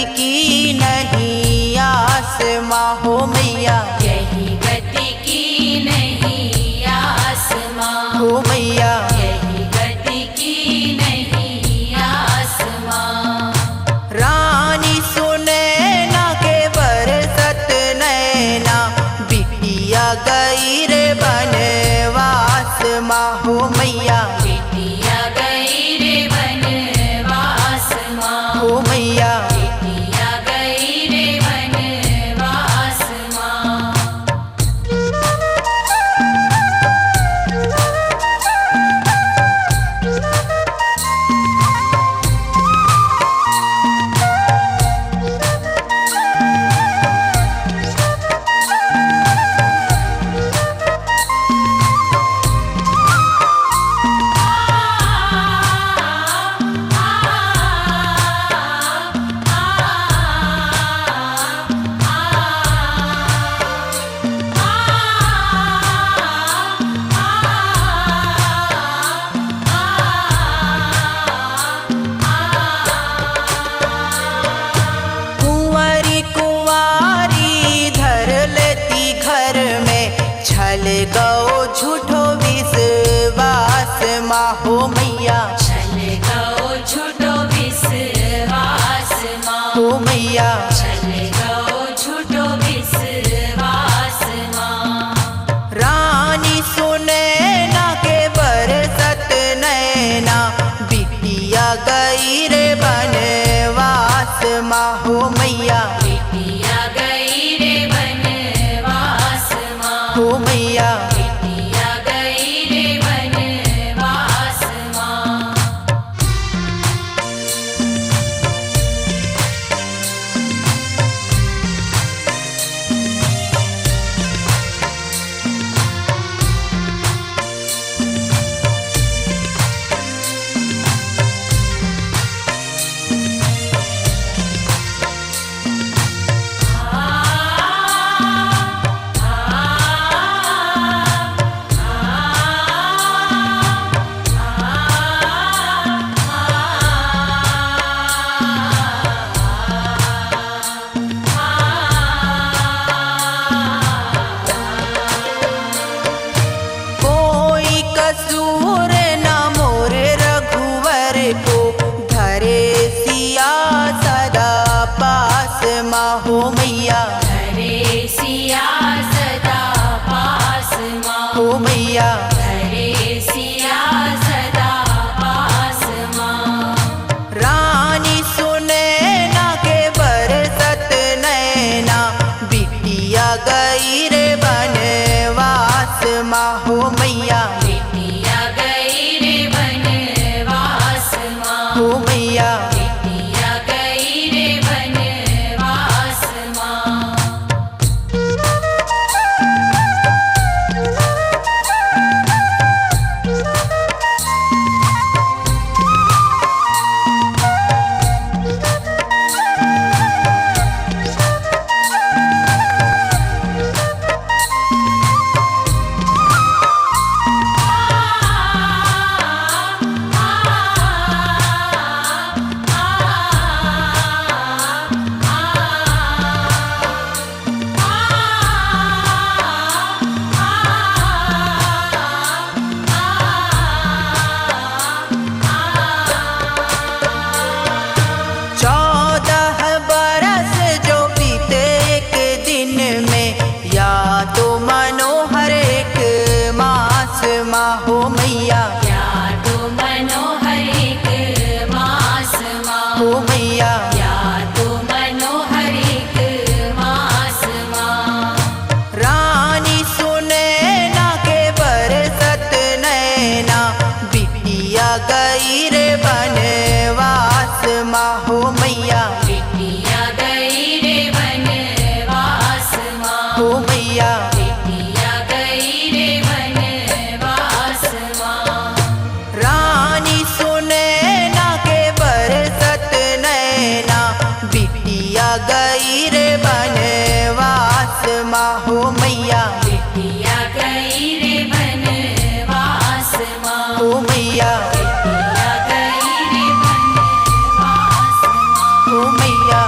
गति की नहीं आस माँ हो मैया, यही गति की नहीं आस माँ हो मैया, यही गति की नहीं आस माँ। रानी सुने ना के बरसत नैना, बिटिया गई रे बनवास माँ हो मैया, बिटिया गई रे बनवास माँ हो मैया, बिटिया गई रे बनवास माँ। कुंवारी कुंवारी धर लेती घर में, छल गो झूठो विश्वास माँ हो मैया, चल गो झूठो विश्वास माँ हो मैया, चल गो झूठो विश्वास माँ। रानी सुने ना के बरसत नैना, बिटिया गई रे बनवास माँ हो मैया, बिटिया गई रे बनवास माँ हो मैया, बिटिया गई रे बनवास माँ। कोई कसूर न मोर रघुवर को, धरे सिया सदा पास माँ हो मैया, हरे सिया सदा पास माँ हो मैया, हरे सिया सदा पास माँ। रानी सुने ना के बरसत नैना, बिटिया गई रे बनवास माँ हो मैया, बिटिया गई रे बनवास माँ हो मैया, बिटिया गई रे बनवास माँ। माँ हो मैया, या तो मनोहर एक मास माँ हो मैया, या तो मनोहर एक मास माँ। रानी सुने ना के बरसत नैना, बिटिया गई रे बनवास माँ हो मैया, बिटिया गई रे बनवास माँ हो मैया, बिटिया गई रे बनवास माँ। रानी सुने ना के बरसत नैना, बिटिया गई रे बनवास माँ हो मैया, बिटिया गई रे बनवास माँ हो मैया, बिटिया गई रे बनवास माँ। हो मैया।